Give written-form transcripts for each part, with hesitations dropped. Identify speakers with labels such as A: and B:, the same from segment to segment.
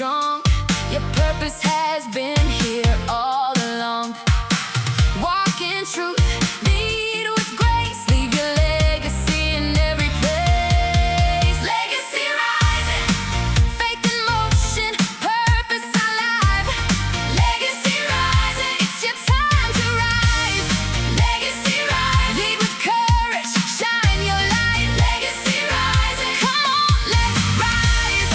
A: strong. Your purpose has been here all along. Walk in truth, lead with grace, leave your legacy in every place. Legacy rising, faith in motion, purpose alive. Legacy rising, it's your time to rise. Legacy rising, lead with courage, shine your light. Legacy rising, come on, let's rise.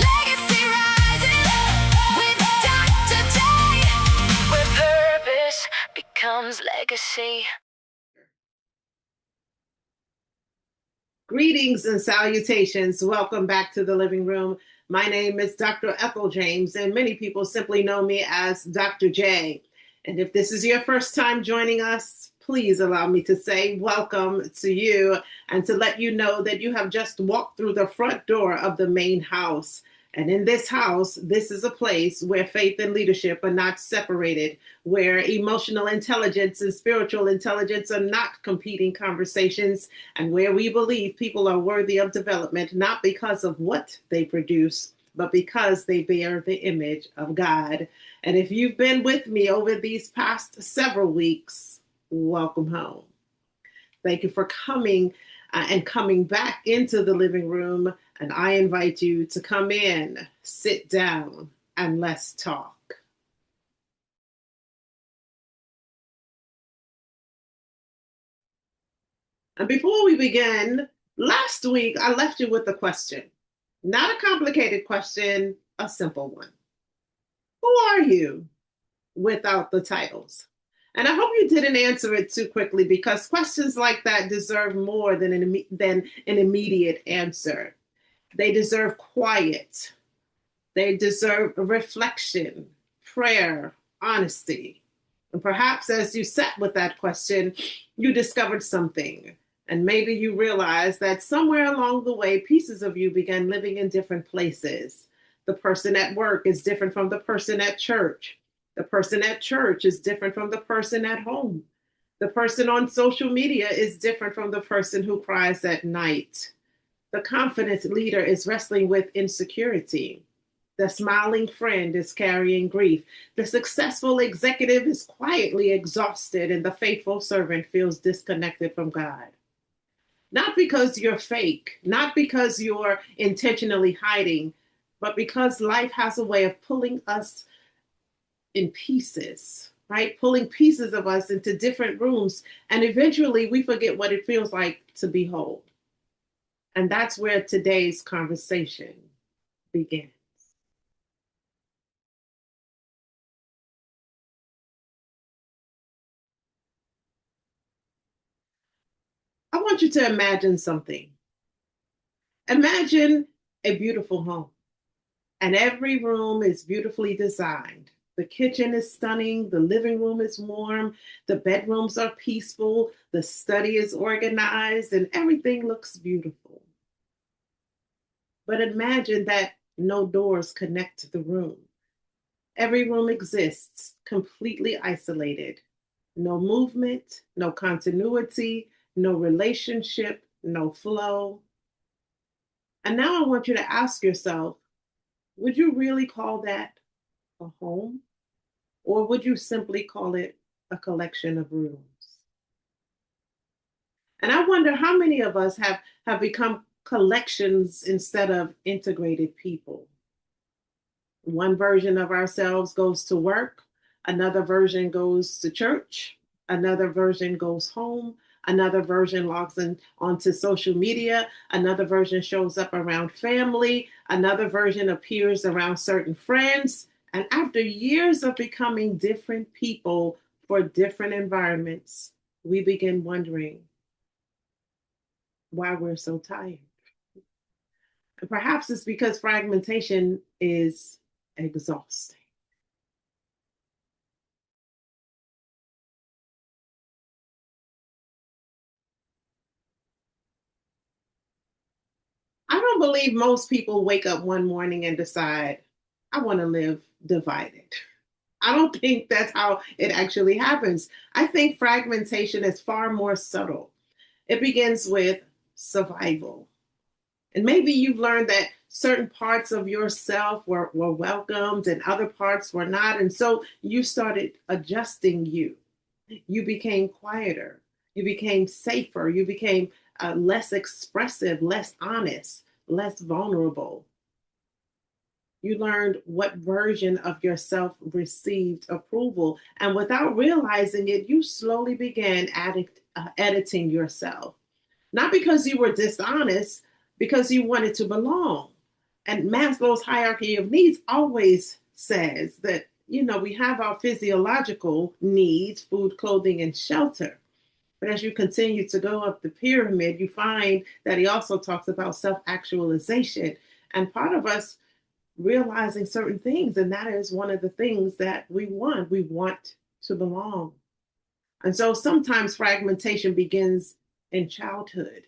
A: Legacy rising with Dr. J, where purpose becomes legacy.
B: Greetings and salutations. Welcome back to the living room. My name is Dr. Ethel James, and many people simply know me as Dr. J. And if this is your first time joining us, please allow me to say welcome to you and to let you know that you have just walked through the front door of the main house. And in this house, this is a place where faith and leadership are not separated, where emotional intelligence and spiritual intelligence are not competing conversations, and where we believe people are worthy of development, not because of what they produce, but because they bear the image of God. And if you've been with me over these past several weeks, welcome home. Thank you for coming and coming back into the living room. And I invite you to come in, sit down, and let's talk. And before we begin, last week I left you with a question. Not a complicated question, a simple one. Who are you without the titles? And I hope you didn't answer it too quickly, because questions like that deserve more than an immediate answer. They deserve quiet. They deserve reflection, prayer, honesty. And perhaps as you sat with that question, you discovered something. And maybe you realized that somewhere along the way, pieces of you began living in different places. The person at work is different from the person at church. The person at church is different from the person at home. The person on social media is different from the person who cries at night. The confident leader is wrestling with insecurity. The smiling friend is carrying grief. The successful executive is quietly exhausted, and the faithful servant feels disconnected from God. Not because you're fake, not because you're intentionally hiding, but because life has a way of pulling us in pieces, right? Pulling pieces of us into different rooms, and eventually we forget what it feels like to be whole. And that's where today's conversation begins. I want you to imagine something. Imagine a beautiful home, and every room is beautifully designed. The kitchen is stunning, the living room is warm, the bedrooms are peaceful, the study is organized, and everything looks beautiful. But imagine that no doors connect to the room. Every room exists completely isolated. No movement, no continuity, no relationship, no flow. And now I want you to ask yourself, would you really call that a home? Or would you simply call it a collection of rooms? And I wonder how many of us have become collections instead of integrated people. One version of ourselves goes to work, another version goes to church, another version goes home, another version logs in onto social media, another version shows up around family, another version appears around certain friends. And after years of becoming different people for different environments, we begin wondering why we're so tired. And perhaps it's because fragmentation is exhausting. I don't believe most people wake up one morning and decide, I want to live divided. I don't think that's how it actually happens. I think fragmentation is far more subtle. It begins with survival. And maybe you've learned that certain parts of yourself were welcomed and other parts were not. And so you started adjusting you. You became quieter. You became safer. You became less expressive, less honest, less vulnerable. You learned what version of yourself received approval. And without realizing it, you slowly began editing yourself. Not because you were dishonest, because you wanted to belong. And Maslow's hierarchy of needs always says that, we have our physiological needs, food, clothing, and shelter. But as you continue to go up the pyramid, you find that he also talks about self actualization. And part of us realizing certain things, and that is one of the things that we want. We want to belong. And so sometimes fragmentation begins in childhood.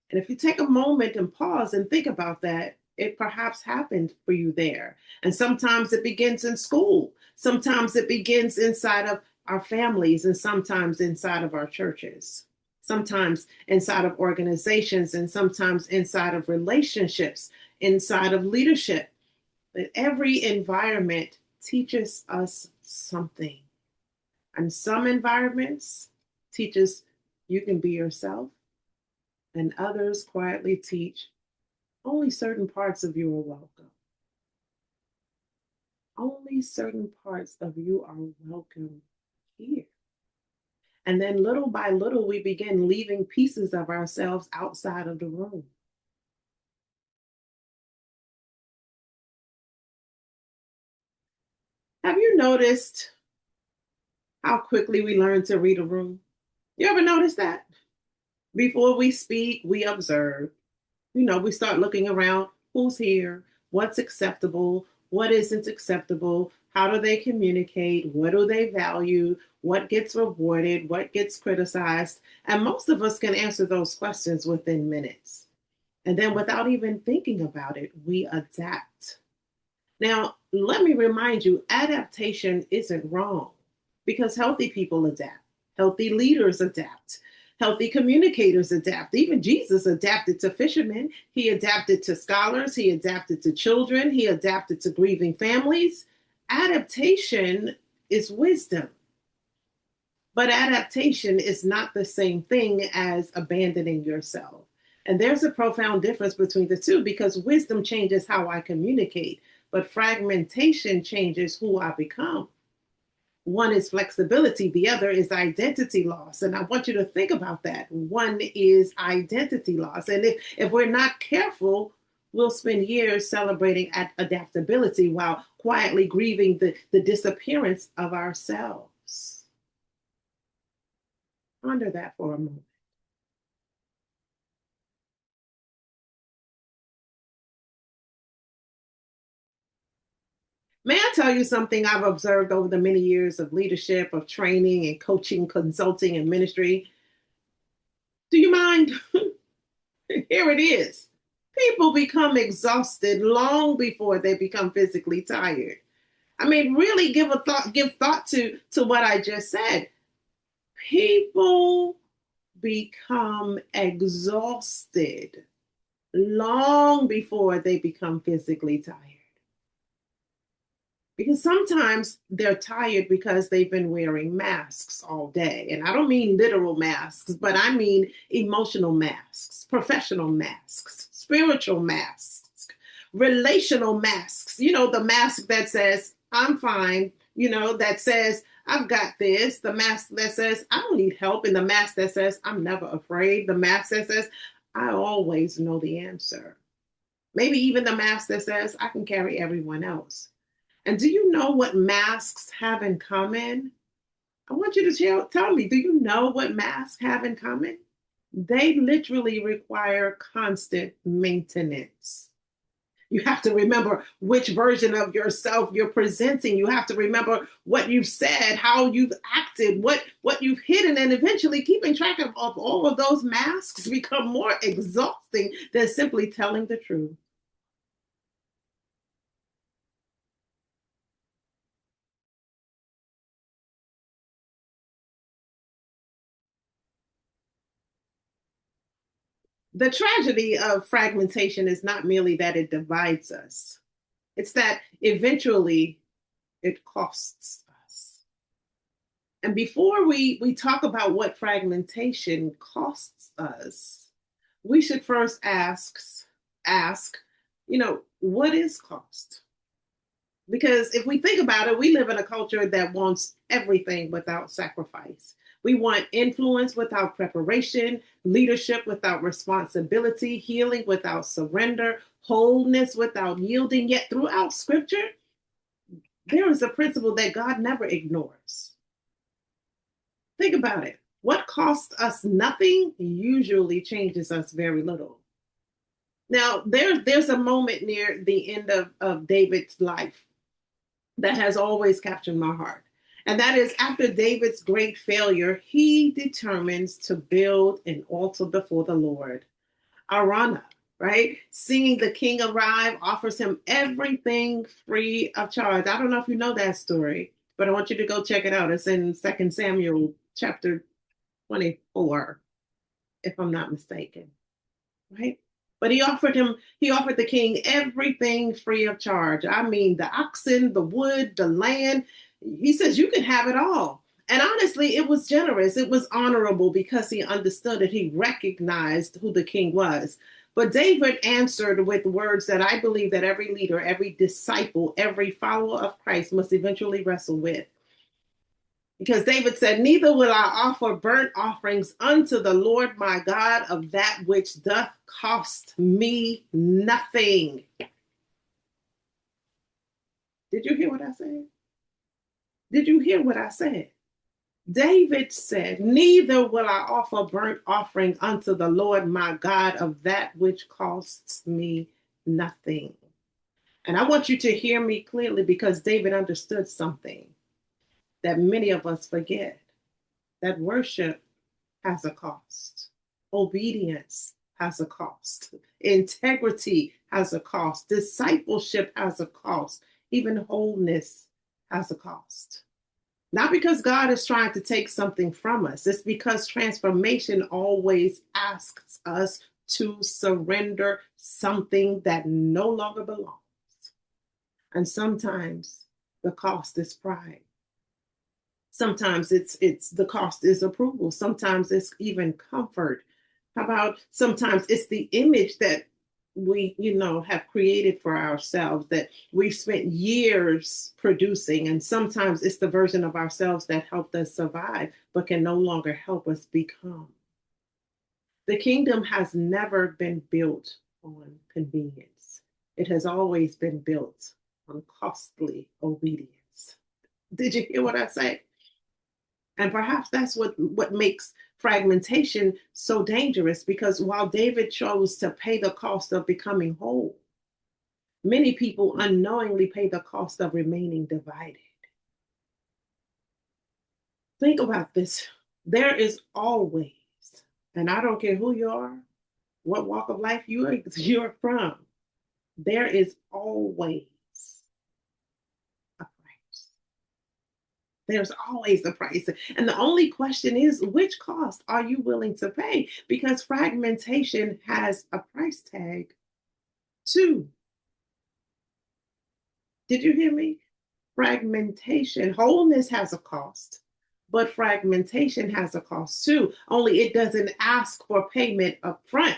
B: And if you take a moment and pause and think about that, it perhaps happened for you there. And sometimes it begins in school. Sometimes it begins inside of our families, and sometimes inside of our churches. Sometimes inside of organizations, and sometimes inside of relationships, inside of leadership. But every environment teaches us something. And some environments teaches you can be yourself, and others quietly teach only certain parts of you are welcome. Only certain parts of you are welcome here. And then little by little, we begin leaving pieces of ourselves outside of the room. Have you noticed how quickly we learn to read a room? You ever notice that? Before we speak, we observe. We start looking around, who's here, what's acceptable, what isn't acceptable, how do they communicate, what do they value, what gets rewarded, what gets criticized. And most of us can answer those questions within minutes. And then without even thinking about it, we adapt. Now, let me remind you, adaptation isn't wrong because healthy people adapt, healthy leaders adapt, healthy communicators adapt. Even Jesus adapted to fishermen, he adapted to scholars, he adapted to children, he adapted to grieving families. Adaptation is wisdom. But adaptation is not the same thing as abandoning yourself. And there's a profound difference between the two because wisdom changes how I communicate, but fragmentation changes who I become. One is flexibility, the other is identity loss. And I want you to think about that. One is identity loss. And if we're not careful, we'll spend years celebrating adaptability while quietly grieving the disappearance of ourselves. Ponder that for a moment. May I tell you something I've observed over the many years of leadership, of training and coaching, consulting, and ministry? Do you mind? Here it is. People become exhausted long before they become physically tired. I mean, really give thought to what I just said. People become exhausted long before they become physically tired. Because sometimes they're tired because they've been wearing masks all day. And I don't mean literal masks, but I mean emotional masks, professional masks, spiritual masks, relational masks. The mask that says, I'm fine, that says, I've got this, the mask that says, I don't need help, and the mask that says, I'm never afraid, the mask that says, I always know the answer. Maybe even the mask that says, I can carry everyone else. And do you know what masks have in common? I want you to tell me, do you know what masks have in common? They literally require constant maintenance. You have to remember which version of yourself you're presenting. You have to remember what you've said, how you've acted, what you've hidden, and eventually keeping track of all of those masks become more exhausting than simply telling the truth. The tragedy of fragmentation is not merely that it divides us, it's that eventually it costs us. And before we talk about what fragmentation costs us, we should first ask, what is cost? Because if we think about it, we live in a culture that wants everything without sacrifice. We want influence without preparation, leadership without responsibility, healing without surrender, wholeness without yielding. Yet throughout scripture, there is a principle that God never ignores. Think about it. What costs us nothing usually changes us very little. Now, there's a moment near the end of David's life that has always captured my heart. And that is after David's great failure, he determines to build an altar before the Lord. Arana, right? Seeing the king arrive, offers him everything free of charge. I don't know if you know that story, but I want you to go check it out. It's in 2 Samuel chapter 24, if I'm not mistaken, right? But he offered the king everything free of charge. I mean, the oxen, the wood, the land. He says, you can have it all. And honestly, it was generous. It was honorable because he understood it. He recognized who the king was. But David answered with words that I believe that every leader, every disciple, every follower of Christ must eventually wrestle with. Because David said, neither will I offer burnt offerings unto the Lord my God of that which doth cost me nothing. Did you hear what I said? Did you hear what I said? David said, neither will I offer burnt offering unto the Lord my God of that which costs me nothing. And I want you to hear me clearly because David understood something that many of us forget. That worship has a cost. Obedience has a cost. Integrity has a cost. Discipleship has a cost. Even wholeness has a cost. Not because God is trying to take something from us. It's because transformation always asks us to surrender something that no longer belongs. And sometimes the cost is pride. Sometimes it's the cost is approval. Sometimes it's even comfort. How about sometimes it's the image that we, have created for ourselves that we've spent years producing. And sometimes it's the version of ourselves that helped us survive, but can no longer help us become. The kingdom has never been built on convenience. It has always been built on costly obedience. Did you hear what I say? And perhaps that's what makes fragmentation so dangerous, because while David chose to pay the cost of becoming whole, many people unknowingly pay the cost of remaining divided. Think about this. There is always, and I don't care who you are, what walk of life you're from, there is always a price. There's always a price. And the only question is, which cost are you willing to pay? Because fragmentation has a price tag too. Did you hear me? Fragmentation, wholeness has a cost, but fragmentation has a cost too. Only it doesn't ask for payment up front.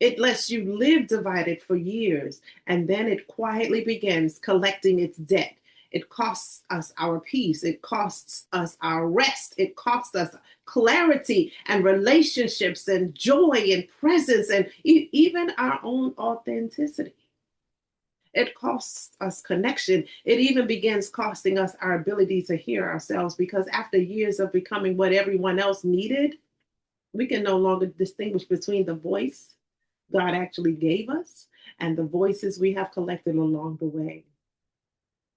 B: It lets you live divided for years, and then it quietly begins collecting its debt. It costs us our peace. It costs us our rest. It costs us clarity and relationships and joy and presence and even our own authenticity. It costs us connection. It even begins costing us our ability to hear ourselves, because after years of becoming what everyone else needed, we can no longer distinguish between the voice God actually gave us and the voices we have collected along the way.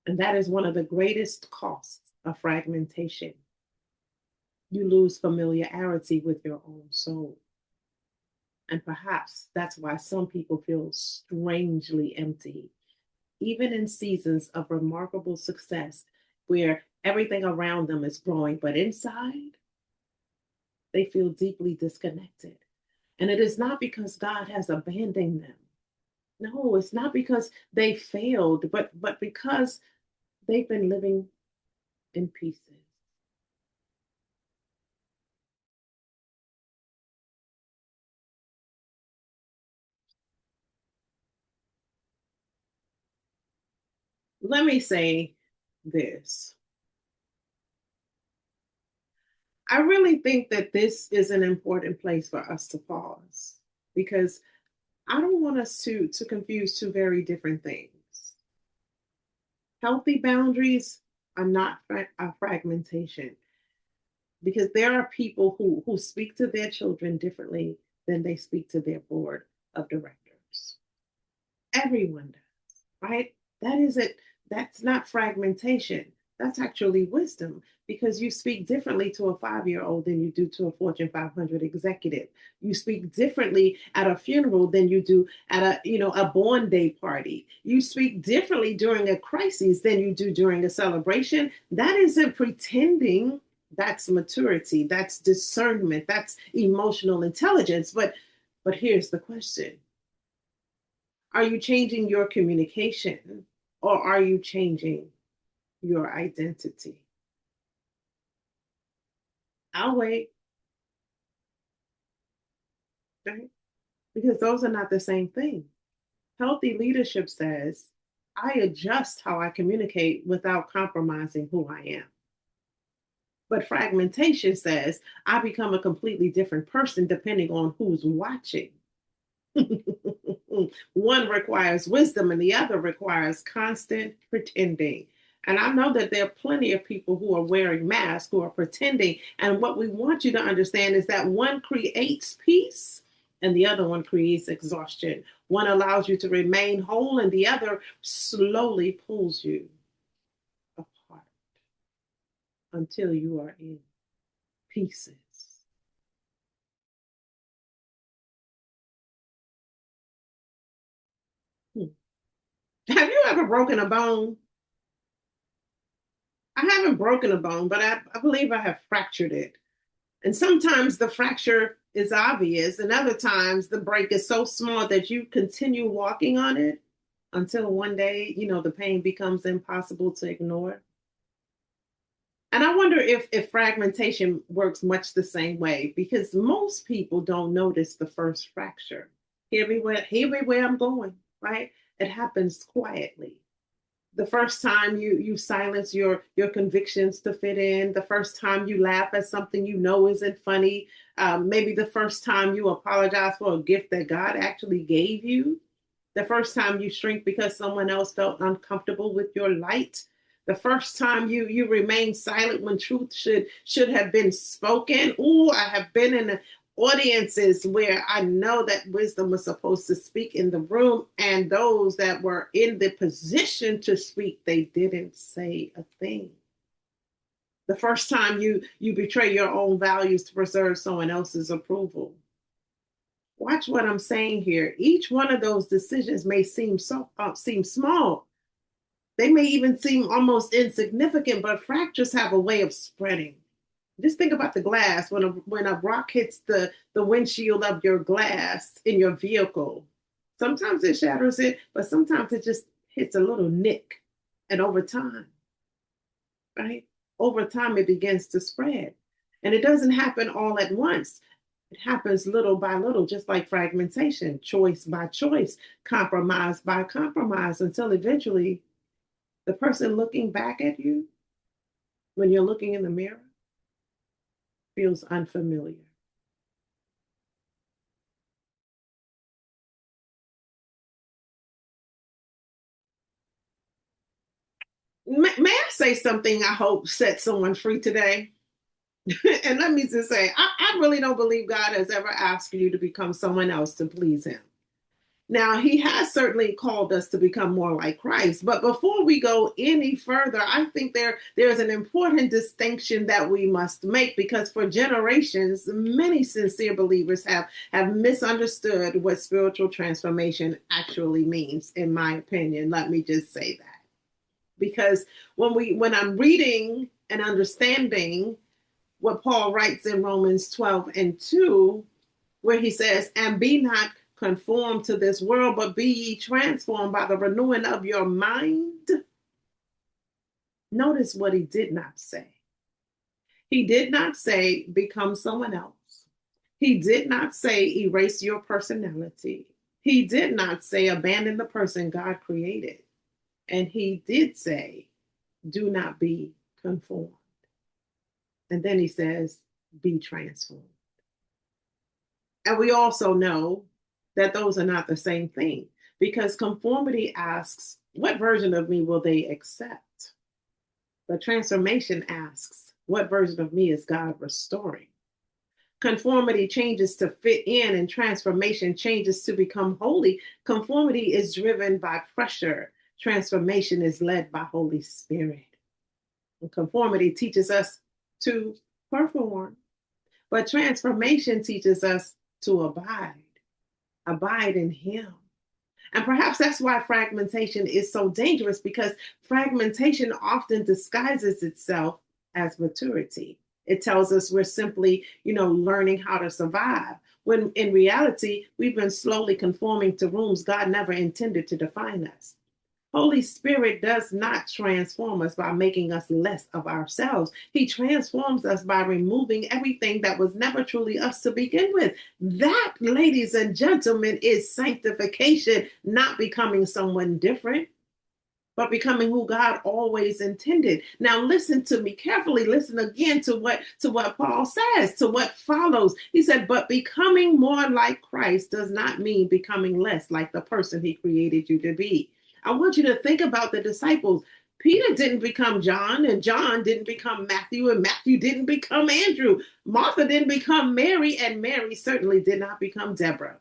B: And that is one of the greatest costs of fragmentation. You lose familiarity with your own soul. And perhaps that's why some people feel strangely empty, even in seasons of remarkable success where everything around them is growing, but inside, they feel deeply disconnected. And it is not because God has abandoned them. No, it's not because they failed, but because they've been living in pieces. Let me say this. I really think that this is an important place for us to pause because I don't want us to confuse two very different things. Healthy boundaries are not a fragmentation because there are people who speak to their children differently than they speak to their board of directors. Everyone does, right? That isn't, that's not fragmentation. That's actually wisdom because you speak differently to a 5-year-old than you do to a Fortune 500 executive. You speak differently at a funeral than you do at a born day party. You speak differently during a crisis than you do during a celebration. That isn't pretending. That's maturity. That's discernment. That's emotional intelligence. But here's the question: are you changing your communication or are you changing your identity? I'll wait, right? Because those are not the same thing. Healthy leadership says, I adjust how I communicate without compromising who I am. But fragmentation says, I become a completely different person depending on who's watching. One requires wisdom and the other requires constant pretending. And I know that there are plenty of people who are wearing masks, who are pretending. And what we want you to understand is that one creates peace and the other one creates exhaustion. One allows you to remain whole and the other slowly pulls you apart until you are in pieces. Hmm. Have you ever broken a bone? I haven't broken a bone, but I believe I have fractured it. And sometimes the fracture is obvious, and other times the break is so small that you continue walking on it until one day, the pain becomes impossible to ignore. And I wonder if fragmentation works much the same way because most people don't notice the first fracture. Hear me where I'm going, right? It happens quietly. The first time you silence your convictions to fit in, the first time you laugh at something you know isn't funny, maybe the first time you apologize for a gift that God actually gave you, the first time you shrink because someone else felt uncomfortable with your light, the first time you remain silent when truth should have been spoken. Oh, I have been in audiences where I know that wisdom was supposed to speak in the room, and those that were in the position to speak, they didn't say a thing. The first time you betray your own values to preserve someone else's approval. Watch what I'm saying here. Each one of those decisions may seem small. They may even seem almost insignificant, but fractures have a way of spreading. Just think about the glass when a rock hits the windshield of your glass in your vehicle. Sometimes it shatters it, but sometimes it just hits a little nick. And over time, right? Over time, it begins to spread. And it doesn't happen all at once. It happens little by little, just like fragmentation, choice by choice, compromise by compromise, until eventually the person looking back at you when you're looking in the mirror feels unfamiliar. May I say something I hope set someone free today? And let me just say, I really don't believe God has ever asked you to become someone else to please him. Now, he has certainly called us to become more like Christ. But before we go any further, I think there's an important distinction that we must make because for generations, many sincere believers have misunderstood what spiritual transformation actually means, in my opinion. Let me just say that. Because when I'm reading and understanding what Paul writes in Romans 12 and 2, where he says, and be not conformed to this world, but be ye transformed by the renewing of your mind. Notice what he did not say. He did not say, become someone else. He did not say, erase your personality. He did not say, abandon the person God created. And he did say, do not be conformed. And then he says, be transformed. And we also know that those are not the same thing, because conformity asks, what version of me will they accept? But transformation asks, what version of me is God restoring? Conformity changes to fit in, and transformation changes to become holy. Conformity is driven by pressure. Transformation is led by Holy Spirit. And conformity teaches us to perform, but transformation teaches us to abide in Him. And perhaps that's why fragmentation is so dangerous, because fragmentation often disguises itself as maturity. It tells us we're simply, learning how to survive, when in reality, we've been slowly conforming to rooms God never intended to define us. Holy Spirit does not transform us by making us less of ourselves. He transforms us by removing everything that was never truly us to begin with. That, ladies and gentlemen, is sanctification, not becoming someone different, but becoming who God always intended. Now, listen to me carefully. Listen again to what Paul says, to what follows. He said, but becoming more like Christ does not mean becoming less like the person He created you to be. I want you to think about the disciples. Peter didn't become John, and John didn't become Matthew, and Matthew didn't become Andrew. Martha didn't become Mary, and Mary certainly did not become Deborah.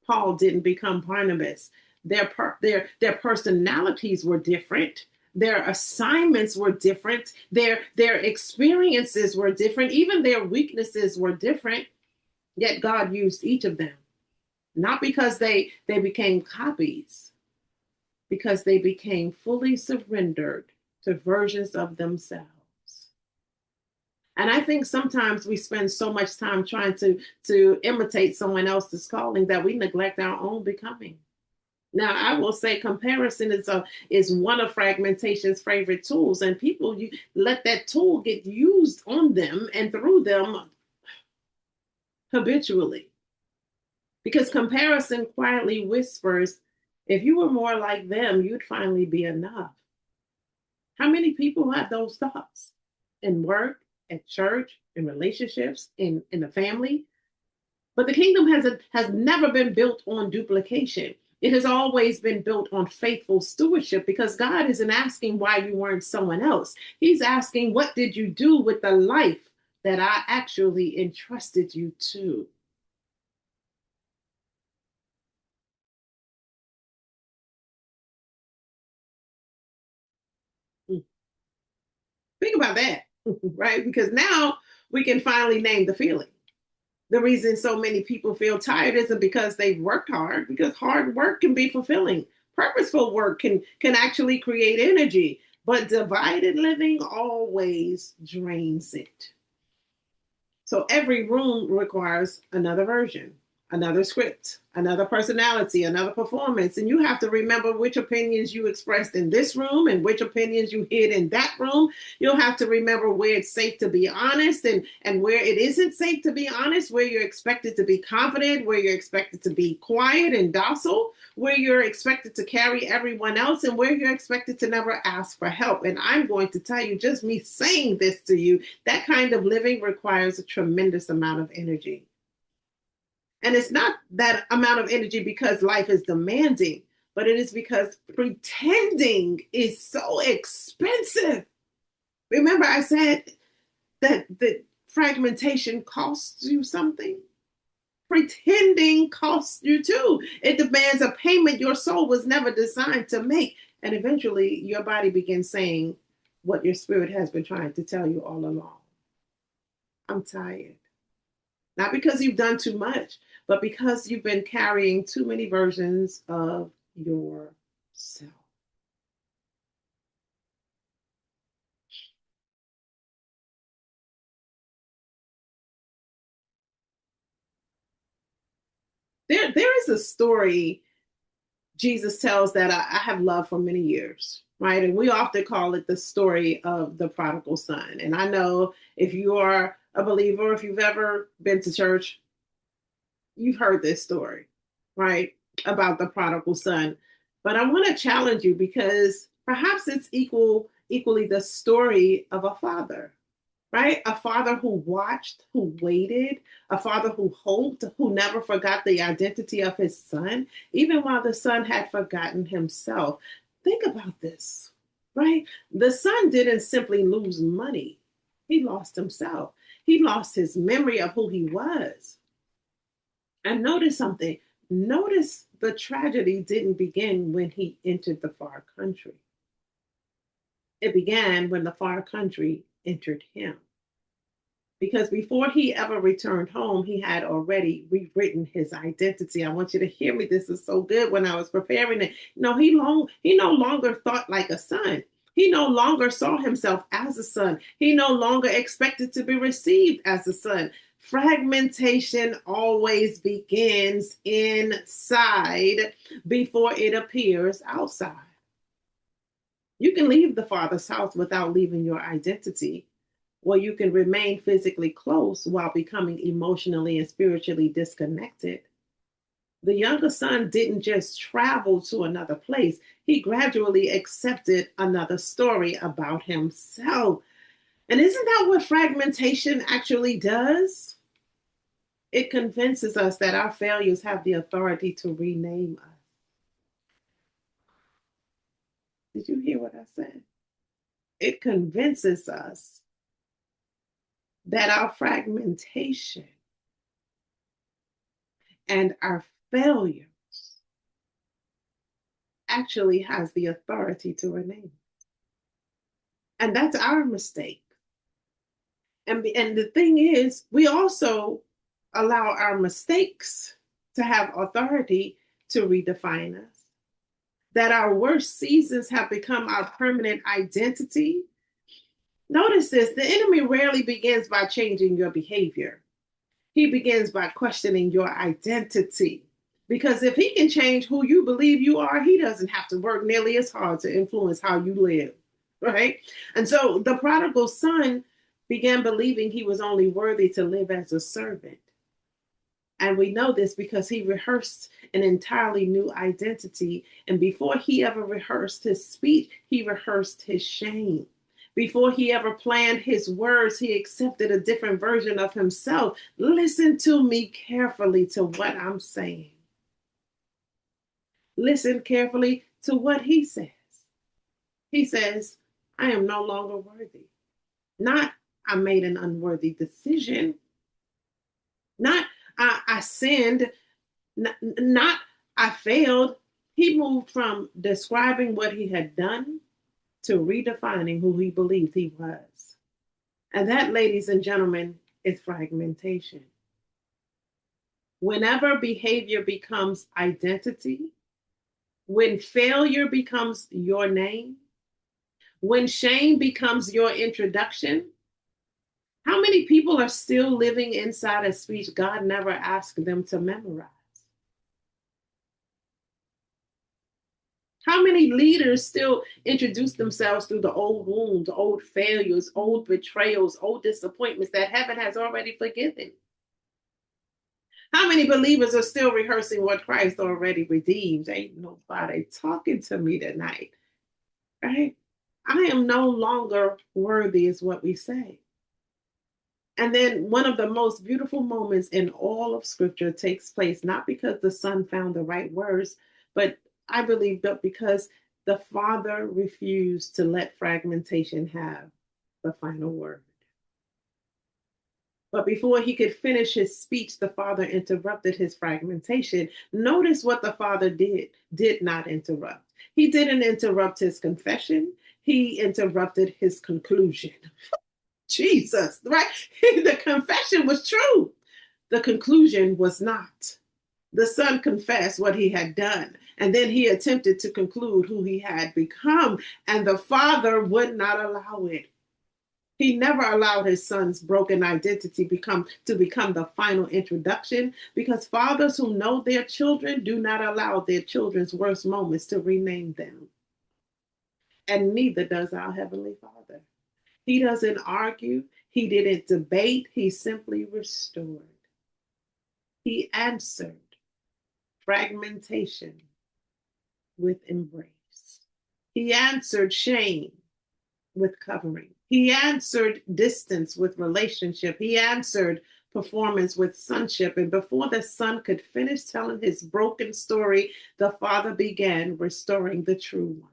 B: Paul didn't become Barnabas. Their personalities were different. Their assignments were different. Their experiences were different. Even their weaknesses were different. Yet God used each of them, not because they became copies, because they became fully surrendered to versions of themselves. And I think sometimes we spend so much time trying to imitate someone else's calling that we neglect our own becoming. Now, I will say comparison is one of fragmentation's favorite tools, and people let that tool get used on them and through them habitually. Because comparison quietly whispers, if you were more like them, you'd finally be enough. How many people have those thoughts in work, at church, in relationships, in the family? But the kingdom has never been built on duplication. It has always been built on faithful stewardship, because God isn't asking why you weren't someone else. He's asking, what did you do with the life that I actually entrusted you to? Think about that, right? Because now we can finally name the feeling. The reason so many people feel tired isn't because they've worked hard, because hard work can be fulfilling. Purposeful work can actually create energy, but divided living always drains it. So every room requires another version, another script, another personality, another performance. And you have to remember which opinions you expressed in this room and which opinions you hid in that room. You'll have to remember where it's safe to be honest and where it isn't safe to be honest, where you're expected to be confident, where you're expected to be quiet and docile, where you're expected to carry everyone else, and where you're expected to never ask for help. And I'm going to tell you, just me saying this to you, that kind of living requires a tremendous amount of energy. And it's not that amount of energy because life is demanding, but it is because pretending is so expensive. Remember, I said that the fragmentation costs you something? Pretending costs you too. It demands a payment your soul was never designed to make. And eventually, your body begins saying what your spirit has been trying to tell you all along. I'm tired. Not because you've done too much, but because you've been carrying too many versions of yourself. There is a story Jesus tells that I have loved for many years, right? And we often call it the story of the prodigal son. And I know if you are a believer, if you've ever been to church, you've heard this story, right? About the prodigal son. But I want to challenge you because perhaps it's equally the story of a father, right? A father who watched, who waited, a father who hoped, who never forgot the identity of his son, even while the son had forgotten himself. Think about this, right? The son didn't simply lose money, he lost himself. He lost his memory of who he was. And notice something. Notice the tragedy didn't begin when he entered the far country. It began when the far country entered him. Because before he ever returned home, he had already rewritten his identity. I want you to hear me. This is so good. When I was preparing it, no, he no longer thought like a son. He no longer saw himself as a son. He no longer expected to be received as a son. Fragmentation always begins inside before it appears outside. You can leave the Father's house without leaving your identity, or you can remain physically close while becoming emotionally and spiritually disconnected. The younger son didn't just travel to another place, he gradually accepted another story about himself. And isn't that what fragmentation actually does? It convinces us that our failures have the authority to rename us. Did you hear what I said? It convinces us that our fragmentation and our failures actually has the authority to rename. And that's our mistake. And the thing is, we also allow our mistakes to have authority to redefine us. That our worst seasons have become our permanent identity. Notice this, the enemy rarely begins by changing your behavior. He begins by questioning your identity. Because if he can change who you believe you are, he doesn't have to work nearly as hard to influence how you live, right? And so the prodigal son began believing he was only worthy to live as a servant. And we know this because he rehearsed an entirely new identity. And before he ever rehearsed his speech, he rehearsed his shame. Before he ever planned his words, he accepted a different version of himself. Listen to me carefully to what I'm saying. Listen carefully to what he says. He says, I am no longer worthy. Not, I made an unworthy decision. Not, I sinned. Not, I failed. He moved from describing what he had done to redefining who he believed he was. And that, ladies and gentlemen, is fragmentation. Whenever behavior becomes identity, when failure becomes your name, when shame becomes your introduction, how many people are still living inside a speech God never asked them to memorize? How many leaders still introduce themselves through the old wounds, old failures, old betrayals, old disappointments that heaven has already forgiven? How many believers are still rehearsing what Christ already redeemed? Ain't nobody talking to me tonight, right? I am no longer worthy is what we say. And then one of the most beautiful moments in all of scripture takes place, not because the son found the right words, but I believe that because the father refused to let fragmentation have the final word. But before he could finish his speech, the father interrupted his fragmentation. Notice what the father did not interrupt. He didn't interrupt his confession. He interrupted his conclusion. Jesus, right? The confession was true. The conclusion was not. The son confessed what he had done, and then he attempted to conclude who he had become, and the father would not allow it. He never allowed his son's broken identity to become the final introduction, because fathers who know their children do not allow their children's worst moments to rename them. And neither does our Heavenly Father. He doesn't argue, he didn't debate, he simply restored. He answered fragmentation with embrace. He answered shame with covering. He answered distance with relationship. He answered performance with sonship. And before the son could finish telling his broken story, the father began restoring the true one.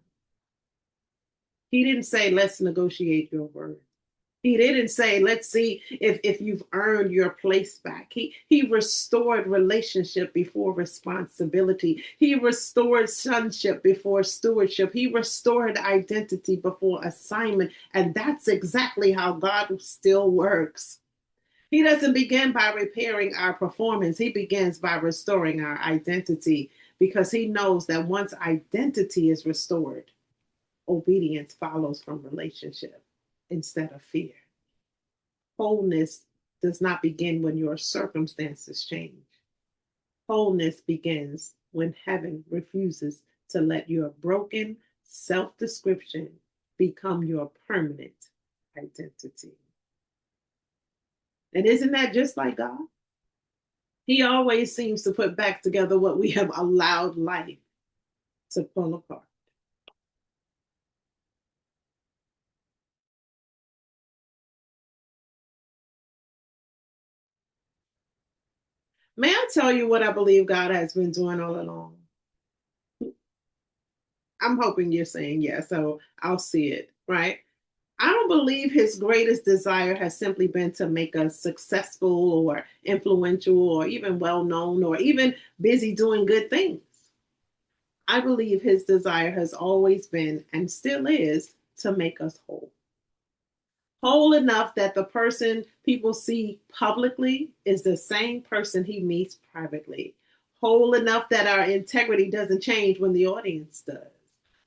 B: He didn't say, let's negotiate your word. He didn't say, let's see if you've earned your place back. He restored relationship before responsibility. He restored sonship before stewardship. He restored identity before assignment. And that's exactly how God still works. He doesn't begin by repairing our performance. He begins by restoring our identity, because he knows that once identity is restored, obedience follows from relationship instead of fear. Wholeness does not begin when your circumstances change. Wholeness begins when heaven refuses to let your broken self description become your permanent identity. And isn't that just like God? He always seems to put back together what we have allowed life to pull apart. May I tell you what I believe God has been doing all along? I'm hoping you're saying yes, so I'll see it, right? I don't believe his greatest desire has simply been to make us successful or influential or even well known or even busy doing good things. I believe his desire has always been and still is to make us whole. Whole enough that the person people see publicly is the same person he meets privately. Whole enough that our integrity doesn't change when the audience does.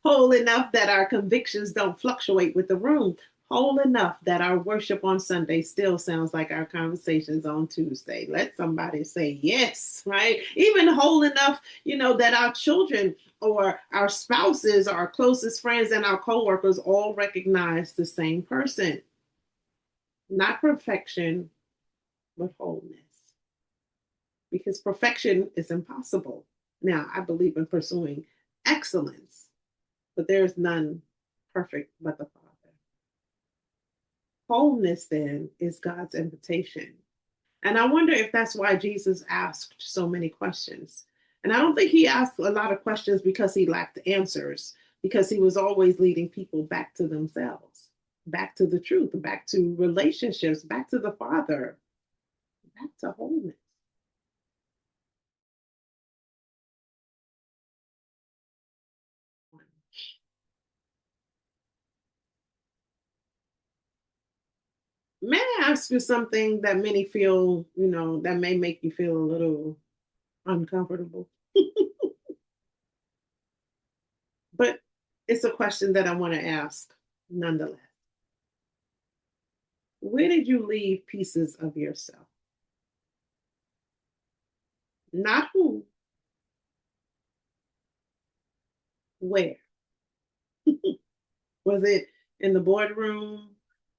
B: Whole enough that our convictions don't fluctuate with the room. Whole enough that our worship on Sunday still sounds like our conversations on Tuesday. Let somebody say yes, right? Even whole enough, that our children or our spouses, our closest friends, and our coworkers all recognize the same person. Not perfection, but wholeness. Because perfection is impossible. Now, I believe in pursuing excellence, but there's none perfect but the Father. Wholeness, then, is God's invitation. And I wonder if that's why Jesus asked so many questions. And I don't think he asked a lot of questions because he lacked answers, because he was always leading people back to themselves, back to the truth, back to relationships, back to the Father, back to wholeness. May I ask you something that many feel, that may make you feel a little uncomfortable? But it's a question that I want to ask nonetheless. Where did you leave pieces of yourself? Not who, where? Was it in the boardroom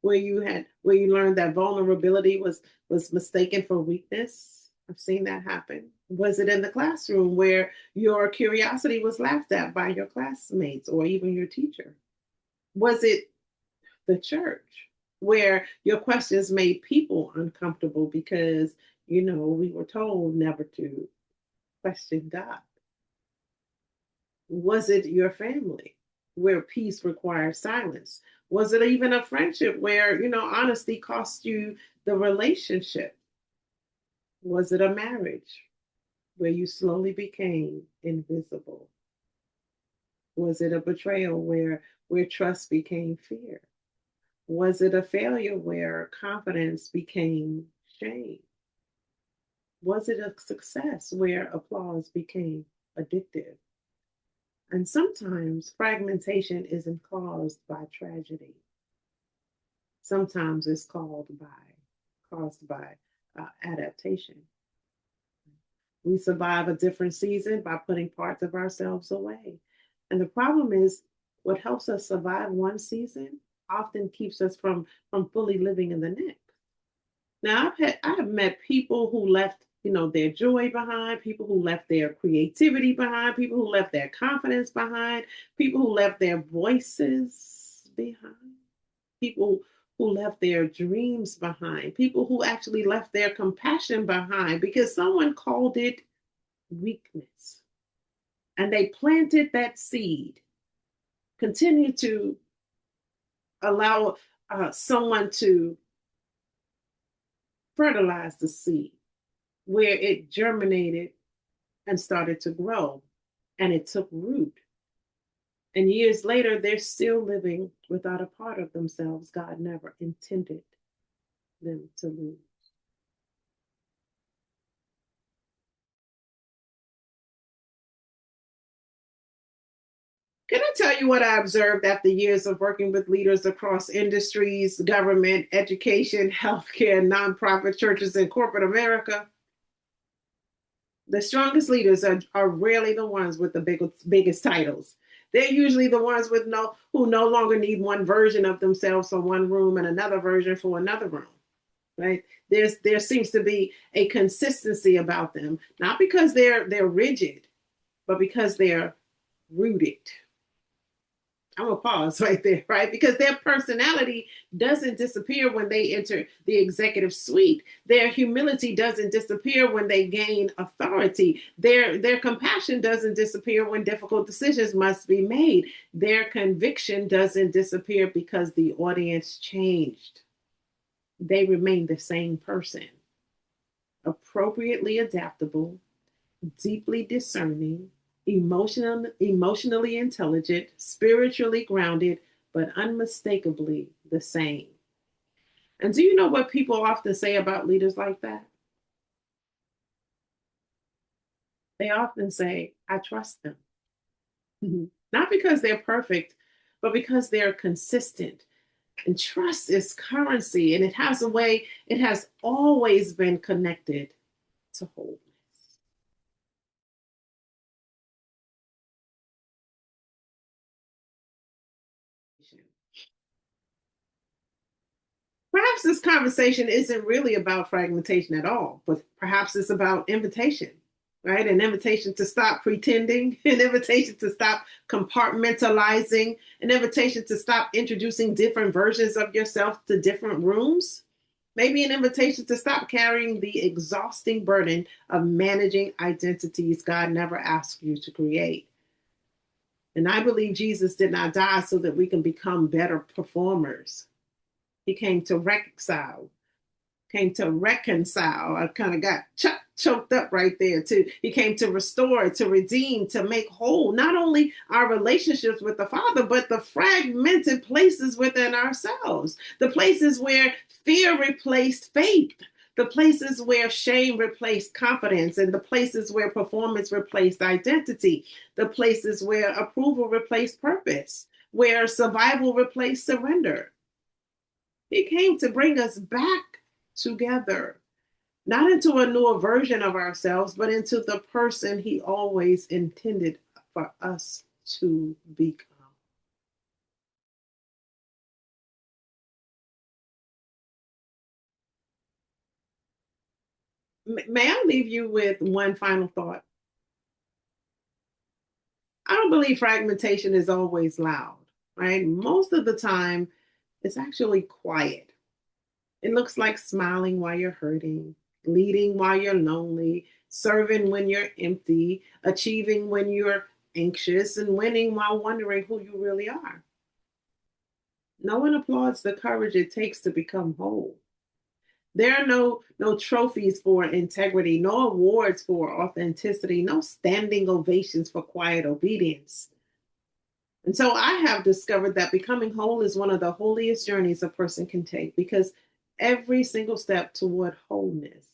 B: where you learned that vulnerability was mistaken for weakness? I've seen that happen. Was it in the classroom where your curiosity was laughed at by your classmates or even your teacher? Was it the church where your questions made people uncomfortable because, we were told never to question God? Was it your family where peace requires silence? Was it even a friendship where, honesty cost you the relationship? Was it a marriage where you slowly became invisible? Was it a betrayal where trust became fear? Was it a failure where confidence became shame? Was it a success where applause became addictive? And sometimes fragmentation isn't caused by tragedy. Sometimes it's caused by adaptation. We survive a different season by putting parts of ourselves away. And the problem is, what helps us survive one season often keeps us from fully living in the next. Now, I have met people who left, their joy behind, people who left their creativity behind, people who left their confidence behind, people who left their voices behind, people who left their dreams behind, people who actually left their compassion behind because someone called it weakness. And they planted that seed, continue to allow someone to fertilize the seed where it germinated and started to grow and it took root. And years later, they're still living without a part of themselves God never intended them to lose. Can I tell you what I observed after years of working with leaders across industries, government, education, healthcare, nonprofit churches, and corporate America? The strongest leaders are rarely the ones with the biggest titles. They're usually the ones who no longer need one version of themselves for one room and another version for another room. Right? There seems to be a consistency about them, not because they're rigid, but because they're rooted. I'm gonna pause right there, right? Because their personality doesn't disappear when they enter the executive suite. Their humility doesn't disappear when they gain authority. Their compassion doesn't disappear when difficult decisions must be made. Their conviction doesn't disappear because the audience changed. They remain the same person, appropriately adaptable, deeply discerning, emotionally intelligent, spiritually grounded, but unmistakably the same. And do you know what people often say about leaders like that? They often say, I trust them. Not because they're perfect, but because they're consistent. And trust is currency, and it has always been connected to wholeness. Perhaps this conversation isn't really about fragmentation at all, but perhaps it's about invitation, right? An invitation to stop pretending, an invitation to stop compartmentalizing, an invitation to stop introducing different versions of yourself to different rooms. Maybe an invitation to stop carrying the exhausting burden of managing identities God never asked you to create. And I believe Jesus did not die so that we can become better performers. He came to reconcile, I kind of got choked up right there too. He came to restore, to redeem, to make whole, not only our relationships with the Father, but the fragmented places within ourselves, the places where fear replaced faith, the places where shame replaced confidence, and the places where performance replaced identity, the places where approval replaced purpose, where survival replaced surrender. He came to bring us back together, not into a newer version of ourselves, but into the person he always intended for us to become. May I leave you with one final thought? I don't believe fragmentation is always loud, right? Most of the time, it's actually quiet. It looks like smiling while you're hurting, leading while you're lonely, serving when you're empty, achieving when you're anxious, and winning while wondering who you really are. No one applauds the courage it takes to become whole. There are no trophies for integrity, no awards for authenticity, no standing ovations for quiet obedience. And so I have discovered that becoming whole is one of the holiest journeys a person can take because every single step toward wholeness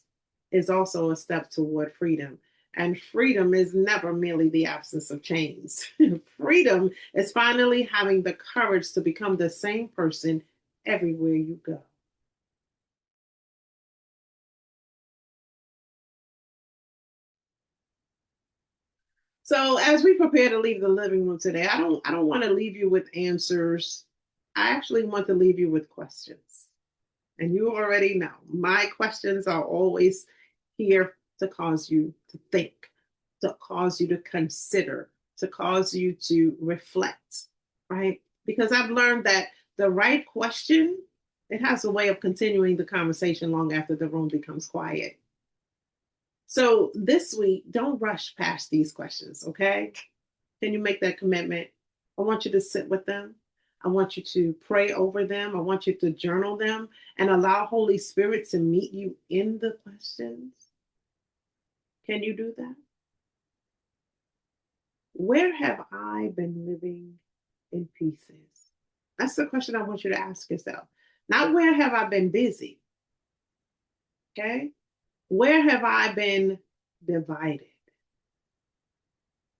B: is also a step toward freedom. And freedom is never merely the absence of chains. Freedom is finally having the courage to become the same person everywhere you go. So as we prepare to leave the living room today, I don't want to leave you with answers. I actually want to leave you with questions. And you already know my questions are always here to cause you to think, to cause you to consider, to cause you to reflect, right? Because I've learned that the right question, it has a way of continuing the conversation long after the room becomes quiet. So this week, don't rush past these questions, okay? Can you make that commitment? I want you to sit with them. I want you to pray over them. I want you to journal them and allow Holy Spirit to meet you in the questions. Can you do that? Where have I been living in pieces? That's the question I want you to ask yourself. Not where have I been busy? Okay? Where have I been divided?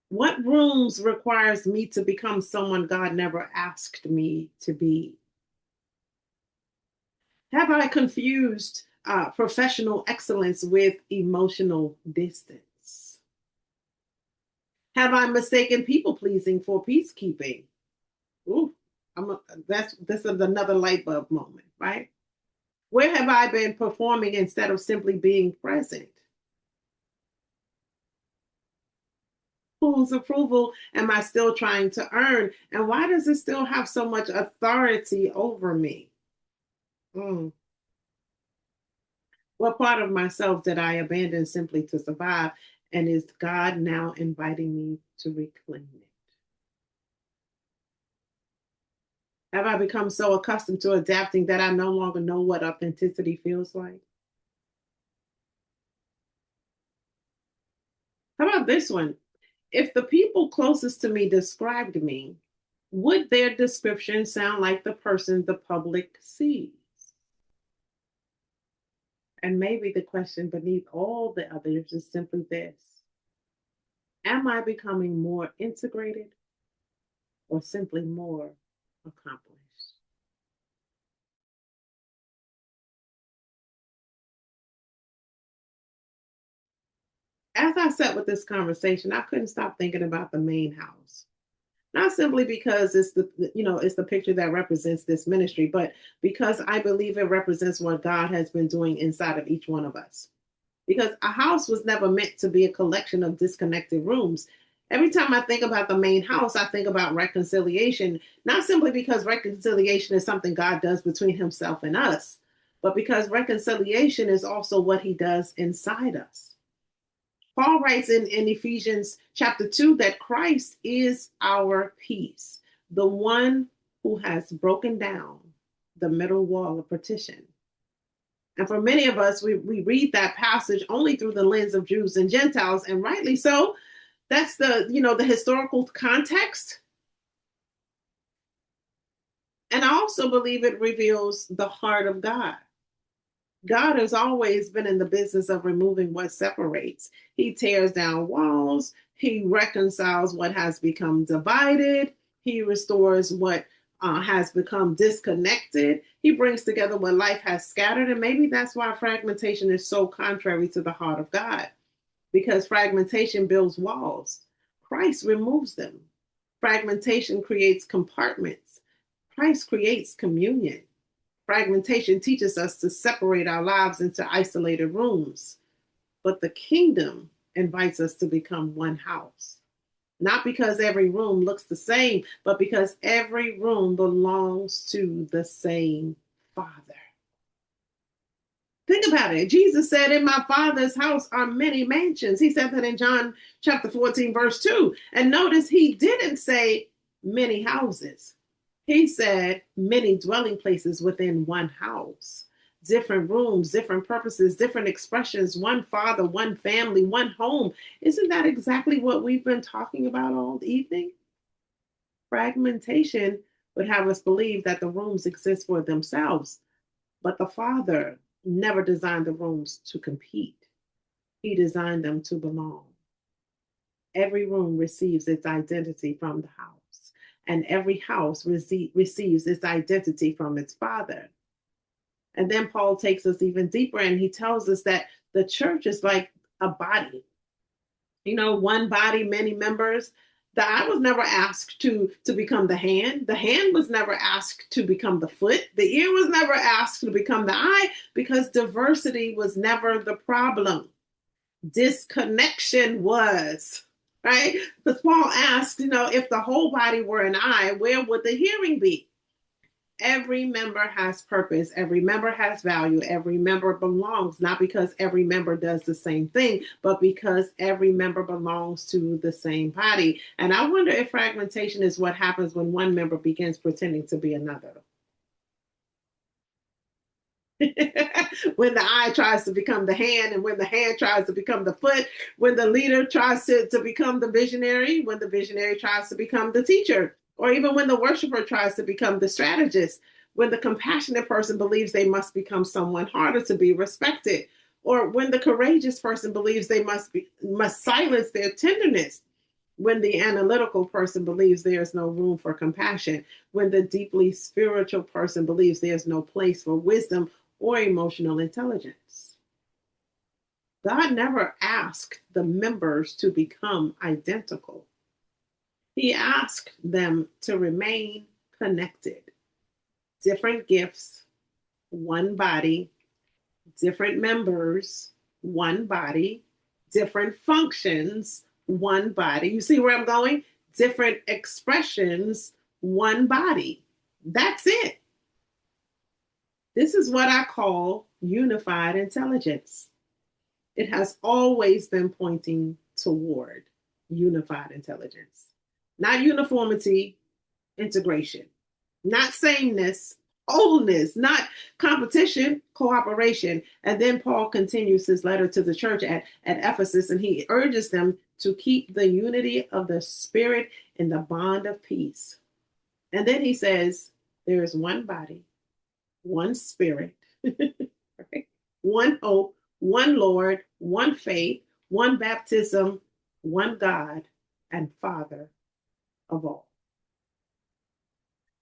B: What rooms requires me to become someone God never asked me to be? Have I confused professional excellence with emotional distance? Have I mistaken people pleasing for peacekeeping? Ooh, this is another light bulb moment, right? Where have I been performing instead of simply being present? Whose approval am I still trying to earn? And why does it still have so much authority over me? Mm. What part of myself did I abandon simply to survive? And is God now inviting me to reclaim it? Have I become so accustomed to adapting that I no longer know what authenticity feels like? How about this one? If the people closest to me described me, would their description sound like the person the public sees? And maybe the question beneath all the others is simply this: am I becoming more integrated or simply more accomplished? As I sat with this conversation, I couldn't stop thinking about the main house. Not simply because it's the picture that represents this ministry, but because I believe it represents what God has been doing inside of each one of us. Because a house was never meant to be a collection of disconnected rooms. Every time I think about the main house, I think about reconciliation, not simply because reconciliation is something God does between himself and us, but because reconciliation is also what he does inside us. Paul writes in Ephesians chapter 2 that Christ is our peace, the one who has broken down the middle wall of partition. And for many of us, we read that passage only through the lens of Jews and Gentiles, and rightly so. That's the historical context. And I also believe it reveals the heart of God. God has always been in the business of removing what separates. He tears down walls, he reconciles what has become divided, he restores what has become disconnected, he brings together what life has scattered. And maybe that's why fragmentation is so contrary to the heart of God, because fragmentation builds walls, Christ removes them. Fragmentation creates compartments, Christ creates communion. Fragmentation teaches us to separate our lives into isolated rooms, but the kingdom invites us to become one house. Not because every room looks the same, but because every room belongs to the same Father. Think about it. Jesus said, in my Father's house are many mansions. He said that in John chapter 14, verse 2. And notice he didn't say many houses. He said many dwelling places within one house, different rooms, different purposes, different expressions, one Father, one family, one home. Isn't that exactly what we've been talking about all evening? Fragmentation would have us believe that the rooms exist for themselves, but the Father never designed the rooms to compete. He designed them to belong. Every room receives its identity from the house. and every house receives its identity from its father. And then Paul takes us even deeper and he tells us that the church is like a body. You know, one body, many members. The eye was never asked to become the hand. The hand was never asked to become the foot. The ear was never asked to become the eye because diversity was never the problem. Disconnection was, right? Because Paul asked, you know, if the whole body were an eye, where would the hearing be? Every member has purpose. Every member has value. Every member belongs, not because every member does the same thing, but because every member belongs to the same body. And I wonder if fragmentation is what happens when one member begins pretending to be another. When the eye tries to become the hand, and when the hand tries to become the foot, when the leader tries to become the visionary, when the visionary tries to become the teacher, or even when the worshiper tries to become the strategist, when the compassionate person believes they must become someone harder to be respected, or when the courageous person believes they must silence their tenderness, when the analytical person believes there is no room for compassion, when the deeply spiritual person believes there's no place for wisdom or emotional intelligence. God never asked the members to become identical. He asked them to remain connected. Different gifts, one body, different members, one body, different functions, one body. You see where I'm going? Different expressions, one body. That's it. This is what I call unified intelligence. It has always been pointing toward unified intelligence, not uniformity, integration, not sameness, wholeness, not competition, cooperation. And then Paul continues his letter to the church at Ephesus, and he urges them to keep the unity of the Spirit in the bond of peace. And then he says, there is one body, one Spirit, right? One hope, one Lord, one faith, one baptism, one God and Father of all.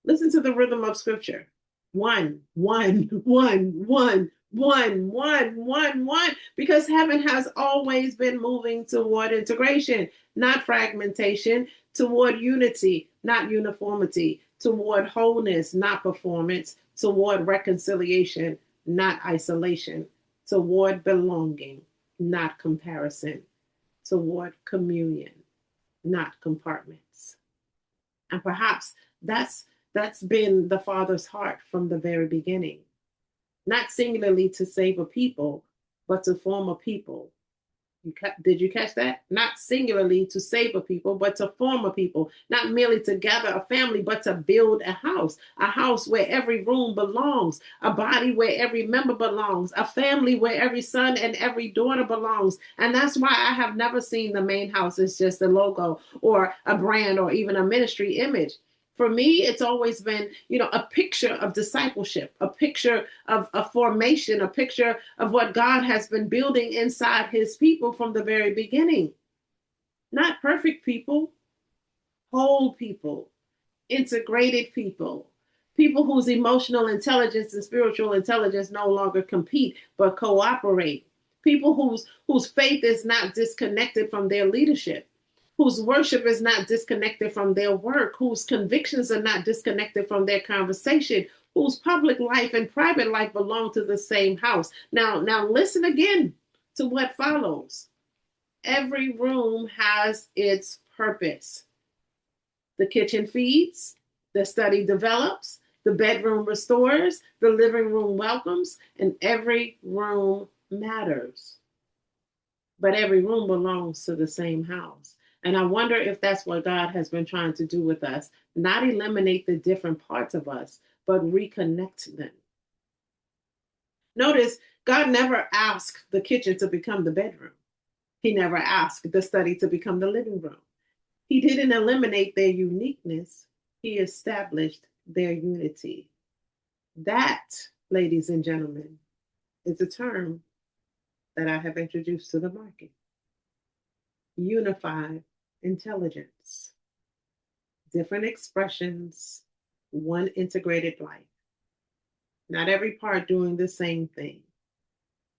B: Listen to the rhythm of Scripture. One, one, one, one, one, one, one, one, because heaven has always been moving toward integration, not fragmentation, toward unity, not uniformity, toward wholeness, not performance, toward reconciliation, not isolation, toward belonging, not comparison, toward communion, not compartments. And perhaps that's been the Father's heart from the very beginning. Not singularly to save a people, but to form a people. Did you catch that? Not singularly to save a people, but to form a people. Not merely to gather a family, but to build a house where every room belongs, a body where every member belongs, a family where every son and every daughter belongs. And that's why I have never seen the main house as just a logo or a brand or even a ministry image. For me, it's always been, a picture of discipleship, a picture of a formation, a picture of what God has been building inside his people from the very beginning. Not perfect people, whole people, integrated people, people whose emotional intelligence and spiritual intelligence no longer compete, but cooperate. People whose faith is not disconnected from their leadership, whose worship is not disconnected from their work, whose convictions are not disconnected from their conversation, whose public life and private life belong to the same house. Now listen again to what follows. Every room has its purpose. The kitchen feeds, the study develops, the bedroom restores, the living room welcomes, and every room matters. But every room belongs to the same house. And I wonder if that's what God has been trying to do with us, not eliminate the different parts of us, but reconnect them. Notice, God never asked the kitchen to become the bedroom. He never asked the study to become the living room. He didn't eliminate their uniqueness. He established their unity. That, ladies and gentlemen, is a term that I have introduced to the market. Unified intelligence. different expressions, one integrated life. Not every part doing the same thing,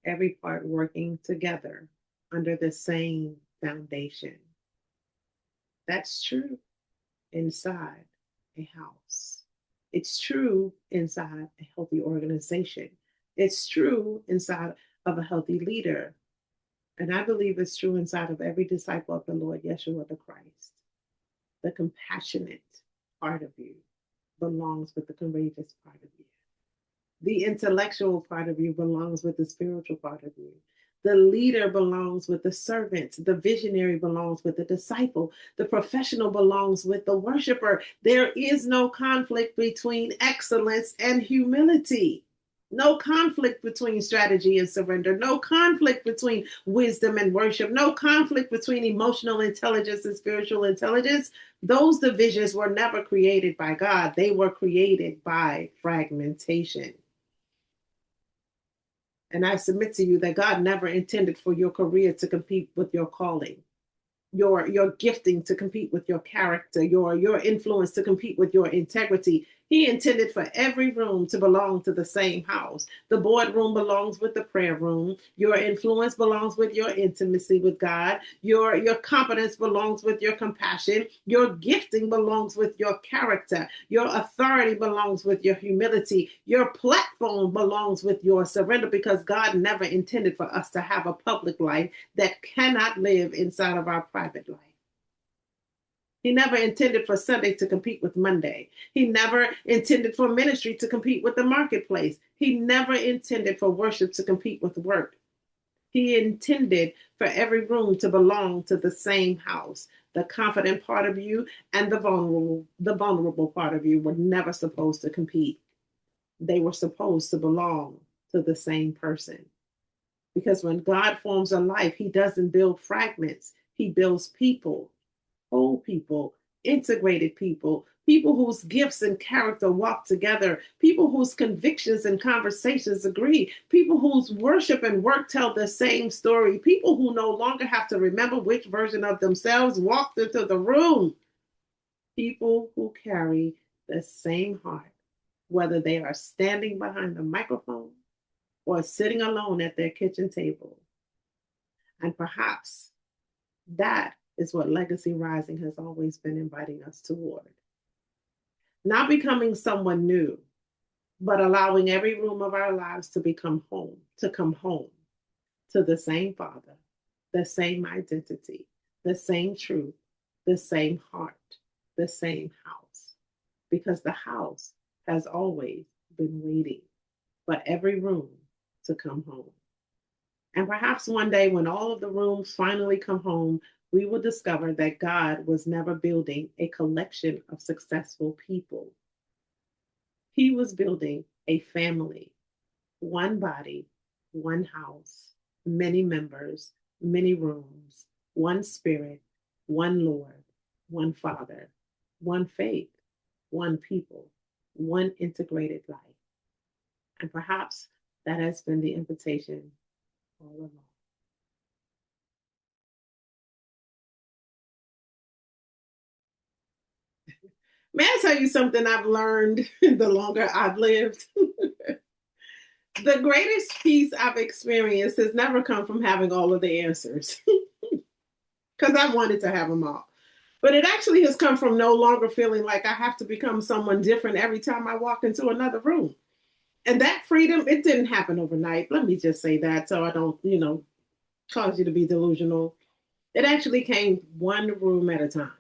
B: every part working together under the same foundation. That's true inside a house. It's true inside a healthy organization. It's true inside of a healthy leader. And I believe it's true inside of every disciple of the Lord Yeshua the Christ. The compassionate part of you belongs with the courageous part of you. The intellectual part of you belongs with the spiritual part of you. The leader belongs with the servant. The visionary belongs with the disciple. The professional belongs with the worshiper. There is no conflict between excellence and humility. No conflict between strategy and surrender. No conflict between wisdom and worship. No conflict between emotional intelligence and spiritual intelligence. Those divisions were never created by God. They were created by fragmentation. And I submit to you that God never intended for your career to compete with your calling, your gifting to compete with your character, your influence to compete with your integrity. He intended for every room to belong to the same house. The boardroom belongs with the prayer room. Your influence belongs with your intimacy with God. Your competence belongs with your compassion. Your gifting belongs with your character. Your authority belongs with your humility. Your platform belongs with your surrender, because God never intended for us to have a public life that cannot live inside of our private life. He never intended for Sunday to compete with Monday. He never intended for ministry to compete with the marketplace. He never intended for worship to compete with work. He intended for every room to belong to the same house. The confident part of you and the vulnerable part of you were never supposed to compete. They were supposed to belong to the same person. Because when God forms a life, he doesn't build fragments. He builds people. Whole people, integrated people, people whose gifts and character walk together, people whose convictions and conversations agree, people whose worship and work tell the same story, people who no longer have to remember which version of themselves walked into the room, people who carry the same heart, whether they are standing behind the microphone or sitting alone at their kitchen table. And perhaps that is what Legacy Rising has always been inviting us toward. Not becoming someone new, but allowing every room of our lives to become home, to come home to the same Father, the same identity, the same truth, the same heart, the same house. Because the house has always been waiting for every room to come home. And perhaps one day when all of the rooms finally come home, we will discover that God was never building a collection of successful people. He was building a family, one body, one house, many members, many rooms, one spirit, one Lord, one Father, one faith, one people, one integrated life. And perhaps that has been the invitation all along. May I tell you something I've learned the longer I've lived? The greatest peace I've experienced has never come from having all of the answers, because I wanted to have them all. But it actually has come from no longer feeling like I have to become someone different every time I walk into another room. And that freedom, it didn't happen overnight. Let me just say that so I don't, cause you to be delusional. It actually came one room at a time,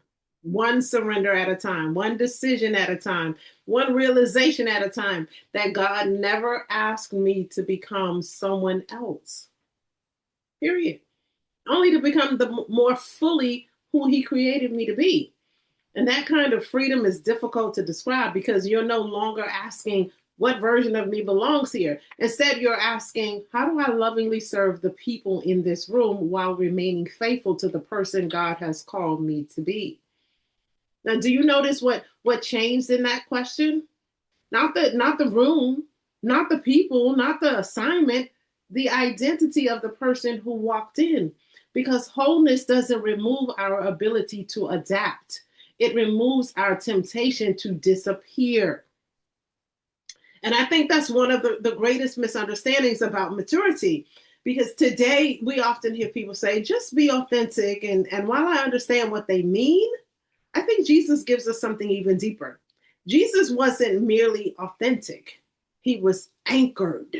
B: one surrender at a time, one decision at a time, one realization at a time, that God never asked me to become someone else. Period. Only to become the more fully who he created me to be. And that kind of freedom is difficult to describe, because you're no longer asking what version of me belongs here. Instead, you're asking, how do I lovingly serve the people in this room while remaining faithful to the person God has called me to be? Now, do you notice what changed in that question? Not the room, not the people, not the assignment, the identity of the person who walked in. Because wholeness doesn't remove our ability to adapt. It removes our temptation to disappear. And I think that's one of the greatest misunderstandings about maturity. Because today we often hear people say, just be authentic. And while I understand what they mean, I think Jesus gives us something even deeper. Jesus wasn't merely authentic, he was anchored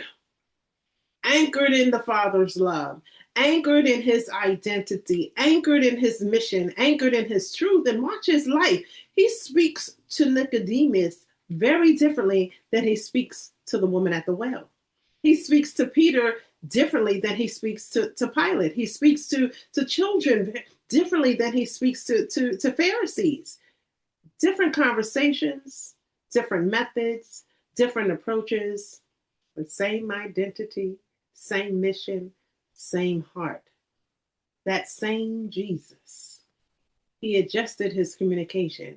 B: in the Father's love, anchored in his identity, anchored in his mission, anchored in his truth. And watch his life. He speaks to Nicodemus very differently than he speaks to the woman at the well. He speaks to Peter differently than he speaks to Pilate. He speaks to children differently than he speaks to Pharisees. Different conversations, different methods, different approaches, but same identity, same mission, same heart. That same Jesus. He adjusted his communication.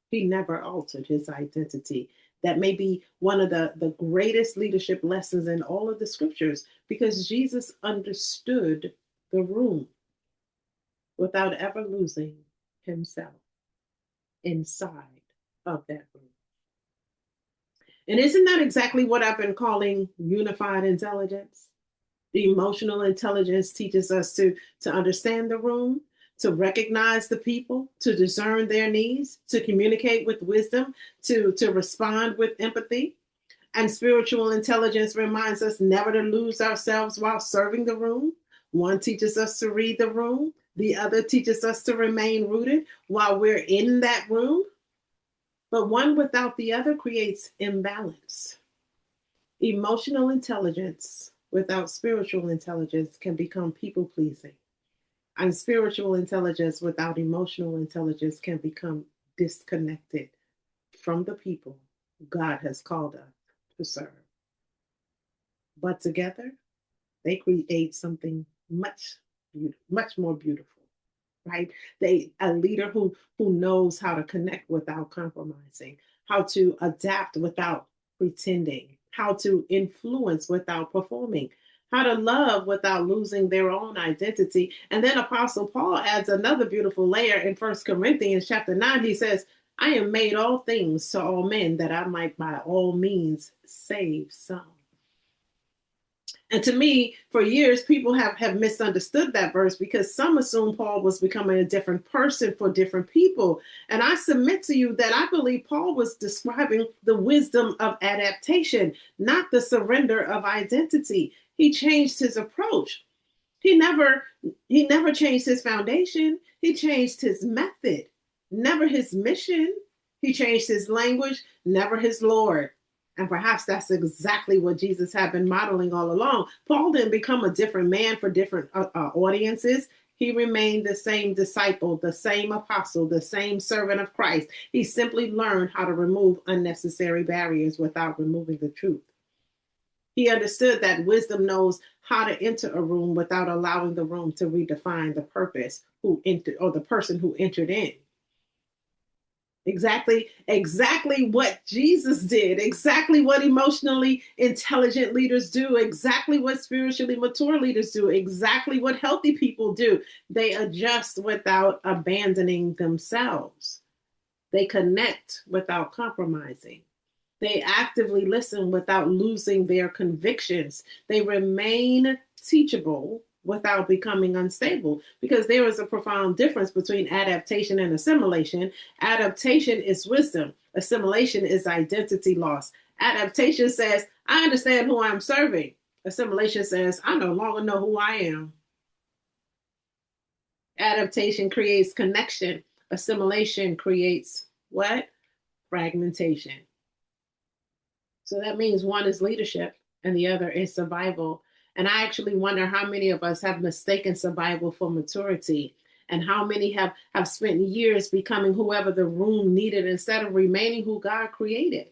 B: He never altered his identity. That may be one of the greatest leadership lessons in all of the scriptures, because Jesus understood the room without ever losing himself inside of that room. And isn't that exactly what I've been calling unified intelligence? The emotional intelligence teaches us to understand the room, to recognize the people, to discern their needs, to communicate with wisdom, to respond with empathy. And spiritual intelligence reminds us never to lose ourselves while serving the room. One teaches us to read the room. The other teaches us to remain rooted while we're in that room. But one without the other creates imbalance. Emotional intelligence without spiritual intelligence can become people-pleasing. And spiritual intelligence without emotional intelligence can become disconnected from the people God has called us to serve. But together, they create something much more beautiful, right? A leader who knows how to connect without compromising, how to adapt without pretending, how to influence without performing, how to love without losing their own identity. And then Apostle Paul adds another beautiful layer in 1 Corinthians chapter 9. He says, I am made all things to all men that I might by all means save some. And to me, for years, people have misunderstood that verse because some assume Paul was becoming a different person for different people. And I submit to you that I believe Paul was describing the wisdom of adaptation, not the surrender of identity. He changed his approach. He never changed his foundation. He changed his method, never his mission. He changed his language, never his Lord. And perhaps that's exactly what Jesus had been modeling all along. Paul didn't become a different man for different audiences. He remained the same disciple, the same apostle, the same servant of Christ. He simply learned how to remove unnecessary barriers without removing the truth. He understood that wisdom knows how to enter a room without allowing the room to redefine the purpose who entered or the person who entered in. Exactly what Jesus did, exactly what emotionally intelligent leaders do, exactly what spiritually mature leaders do, exactly what healthy people do. They adjust without abandoning themselves. They connect without compromising. They actively listen without losing their convictions. They remain teachable without becoming unstable, because there is a profound difference between adaptation and assimilation. Adaptation is wisdom. Assimilation is identity loss. Adaptation says, I understand who I'm serving. Assimilation says, I no longer know who I am. Adaptation creates connection. Assimilation creates what? Fragmentation. So that means one is leadership and the other is survival. And I actually wonder how many of us have mistaken survival for maturity, and how many have spent years becoming whoever the room needed instead of remaining who God created.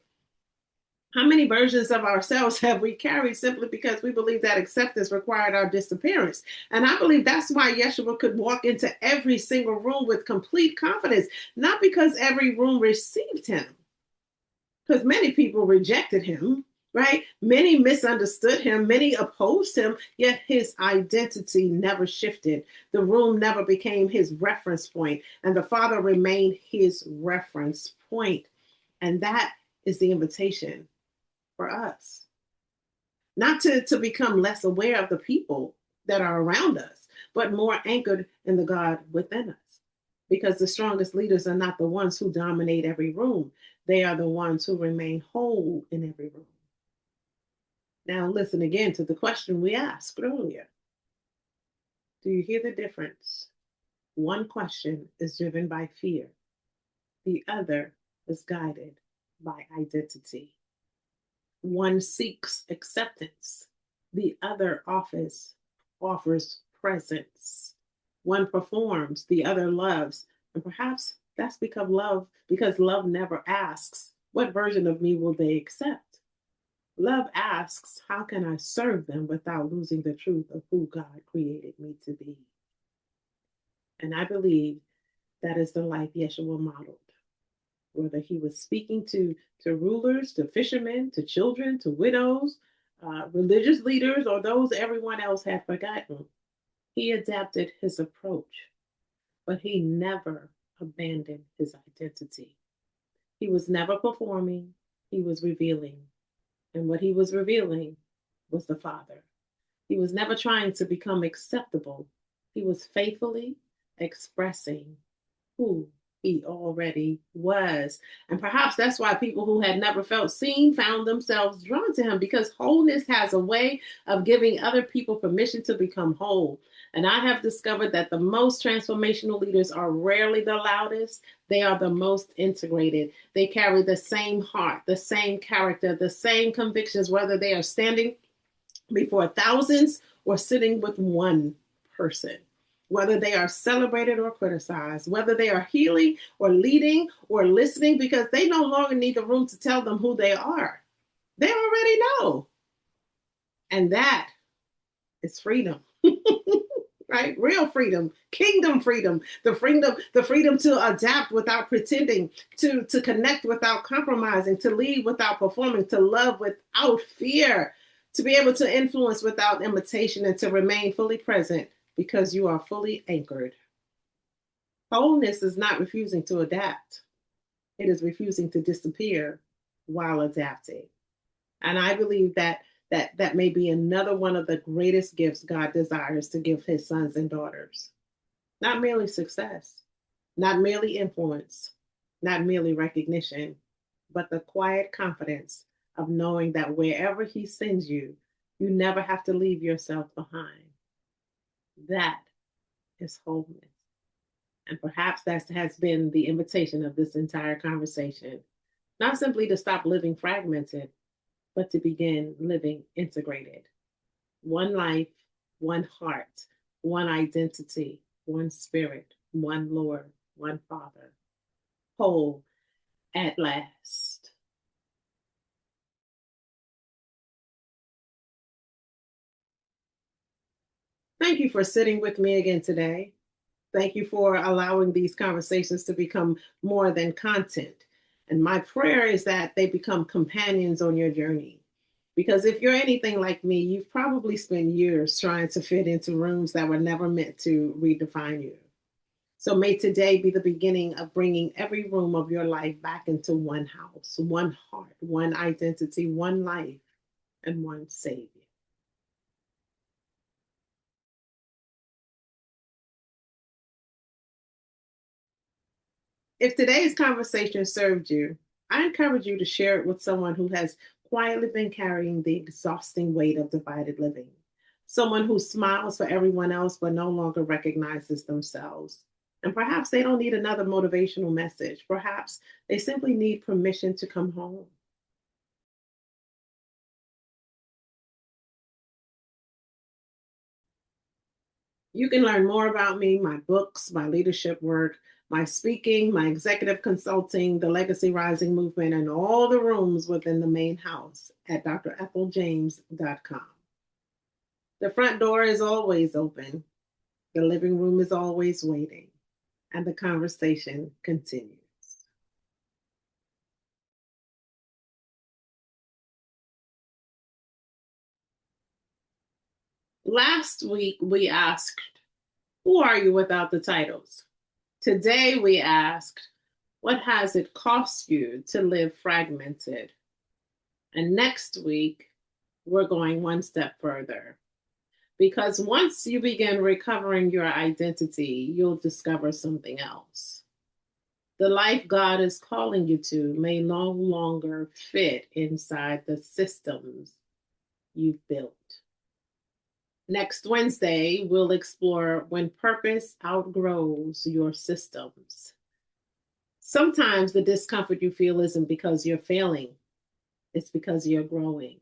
B: How many versions of ourselves have we carried simply because we believe that acceptance required our disappearance? And I believe that's why Yeshua could walk into every single room with complete confidence, not because every room received him, because many people rejected him, right? Many misunderstood him, many opposed him, yet his identity never shifted. The room never became his reference point, and the Father remained his reference point. And that is the invitation for us. Not to become less aware of the people that are around us, but more anchored in the God within us. Because the strongest leaders are not the ones who dominate every room, they are the ones who remain whole in every room. Now, listen again to the question we asked earlier. Do you hear the difference? One question is driven by fear, the other is guided by identity. One seeks acceptance, the other offers presence. One performs, the other loves. And perhaps that's because love never asks, what version of me will they accept? Love asks, how can I serve them without losing the truth of who God created me to be? And I believe that is the life Yeshua modeled. Whether he was speaking to rulers, to fishermen, to children, to widows, religious leaders, or those everyone else had forgotten, he adapted his approach, but he never abandoned his identity. He was never performing, he was revealing. And what he was revealing was the Father. He was never trying to become acceptable. He was faithfully expressing who he already was. And perhaps that's why people who had never felt seen found themselves drawn to him, because wholeness has a way of giving other people permission to become whole. And I have discovered that the most transformational leaders are rarely the loudest. They are the most integrated. They carry the same heart, the same character, the same convictions, whether they are standing before thousands or sitting with one person, whether they are celebrated or criticized, whether they are healing or leading or listening, because they no longer need the room to tell them who they are. They already know. And that is freedom. Right? Real freedom, kingdom freedom, the freedom to adapt without pretending, to connect without compromising, to lead without performing, to love without fear, to be able to influence without imitation, and to remain fully present because you are fully anchored. Wholeness is not refusing to adapt. It is refusing to disappear while adapting. And I believe that may be another one of the greatest gifts God desires to give his sons and daughters. Not merely success, not merely influence, not merely recognition, but the quiet confidence of knowing that wherever he sends you, you never have to leave yourself behind. That is wholeness. And perhaps that has been the invitation of this entire conversation. Not simply to stop living fragmented, but to begin living integrated. One life, one heart, one identity, one spirit, one Lord, one Father. Whole at last. Thank you for sitting with me again today. Thank you for allowing these conversations to become more than content. And my prayer is that they become companions on your journey. Because if you're anything like me, you've probably spent years trying to fit into rooms that were never meant to redefine you. So may today be the beginning of bringing every room of your life back into one house, one heart, one identity, one life, and one Savior. If today's conversation served you, I encourage you to share it with someone who has quietly been carrying the exhausting weight of divided living, someone who smiles for everyone else but no longer recognizes themselves. And perhaps they don't need another motivational message. Perhaps they simply need permission to come home. You can learn more about me, my books, my leadership work, my speaking, my executive consulting, the Legacy Rising movement, and all the rooms within the main house at dretheljames.com. The front door is always open, the living room is always waiting, and the conversation continues. Last week, we asked, who are you without the titles? Today, we asked, what has it cost you to live fragmented? And next week, we're going one step further. Because once you begin recovering your identity, you'll discover something else. The life God is calling you to may no longer fit inside the systems you've built. Next Wednesday, we'll explore when purpose outgrows your systems. Sometimes the discomfort you feel isn't because you're failing, it's because you're growing.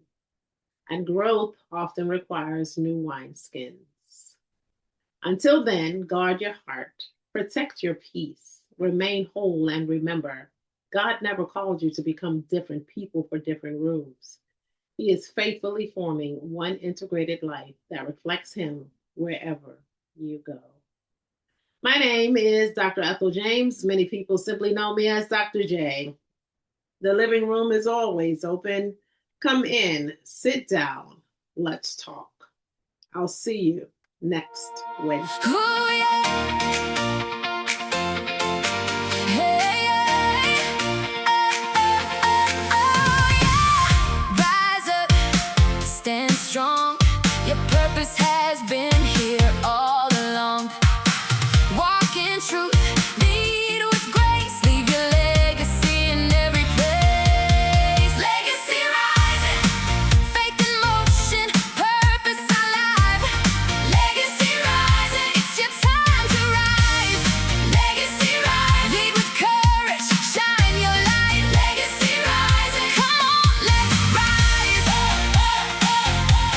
B: And growth often requires new wineskins. Until then, guard your heart, protect your peace, remain whole, and remember, God never called you to become different people for different rooms. He is faithfully forming one integrated life that reflects Him wherever you go. My name is Dr. Ethel James. Many people simply know me as Dr. J. The living room is always open. Come in, sit down, let's talk. I'll see you next Wednesday.
A: Ooh, yeah.